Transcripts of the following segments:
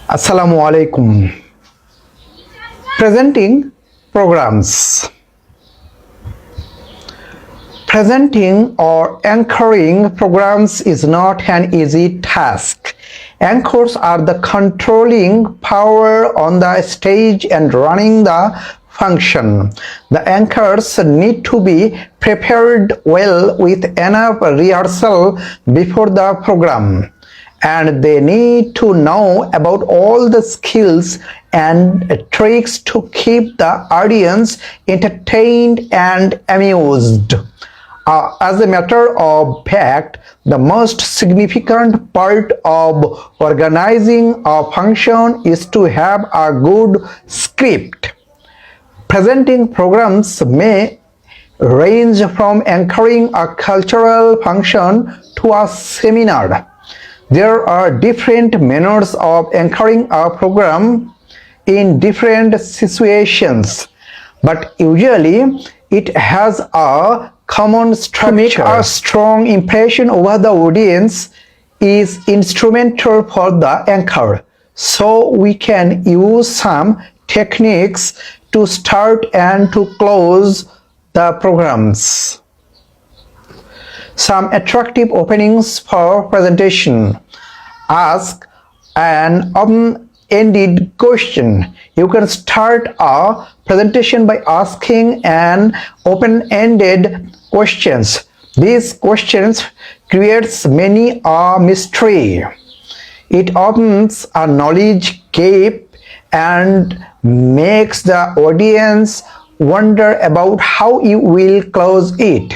Assalamu alaikum. Presenting programs. Presenting or anchoring programs is not an easy task. Anchors are the controlling power on the stage and running the function. The anchors need to be prepared well with enough rehearsal before the program, and they need to know about all the skills and tricks to keep the audience entertained and amused. As a matter of fact, the most significant part of organizing a function is to have a good script. Presenting programs may range from anchoring a cultural function to a seminar. There are different manners of anchoring a program in different situations, but usually it has a common structure. To make a strong impression over the audience is instrumental for the anchor, so we can use some techniques to start and to close the programs. Some attractive openings for presentation. Ask an open-ended question. You can start a presentation by asking an open-ended questions. These questions creates many a mystery. It opens a knowledge gap and makes the audience wonder about how you will close it.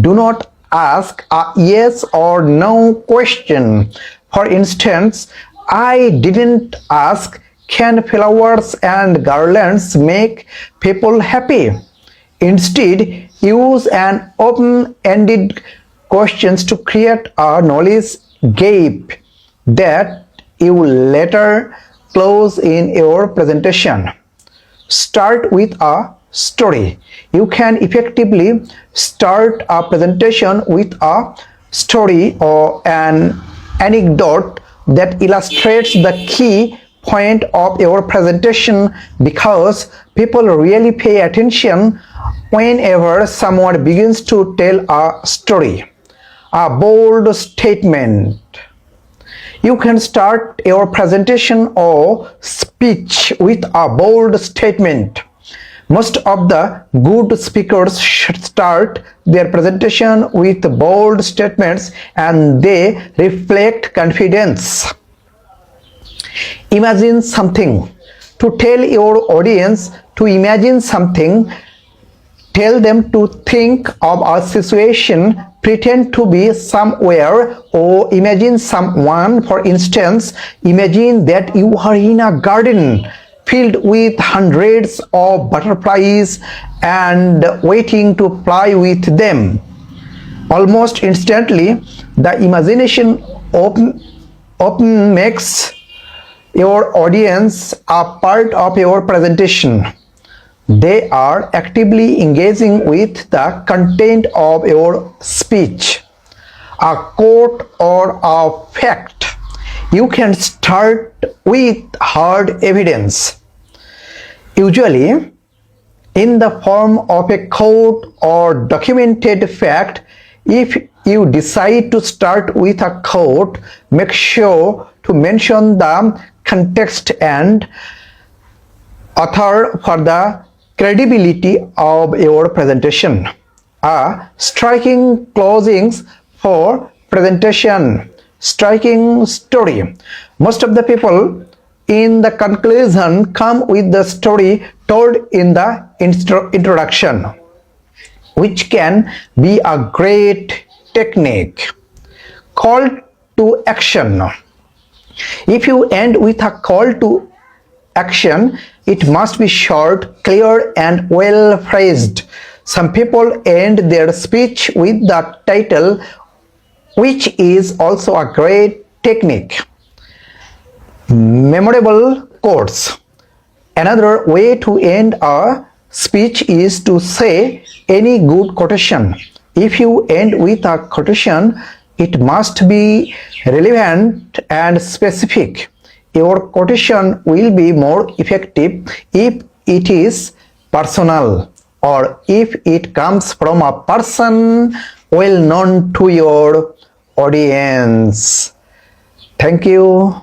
Do not ask a yes or no question. For instance, I didn't ask, can flowers and garlands make people happy? Instead, use an open-ended questions to create a knowledge gap that you will later close in your presentation. Start with a story. You can effectively start a presentation with a story or an anecdote that illustrates the key point of your presentation, because people really pay attention whenever someone begins to tell a story. A bold statement. You can start your presentation or speech with a bold statement. Most of the good speakers should start their presentation with bold statements, and they reflect confidence. Imagine something. To tell your audience to imagine something, tell them to think of a situation, pretend to be somewhere, or imagine someone. For instance, imagine that you are in a garden filled with hundreds of butterflies and waiting to fly with them. Almost instantly, the imagination often makes your audience a part of your presentation. They are actively engaging with the content of your speech. A quote or a fact. You can start with hard evidence, usually in the form of a quote or documented fact. If you decide to start with a quote, make sure to mention the context and author for the credibility of your presentation. A striking closings for presentation. Striking story. Most of the people in the conclusion come with the story told in the introduction, which can be a great technique. Call to action. If you end with a call to action, it must be short, clear, and well phrased. Some people end their speech with the title, which is also a great technique. Memorable quotes. Another way to end a speech is to say any good quotation. If you end with a quotation, it must be relevant and specific. Your quotation will be more effective if it is personal or if it comes from a person well known to your audience. Thank you.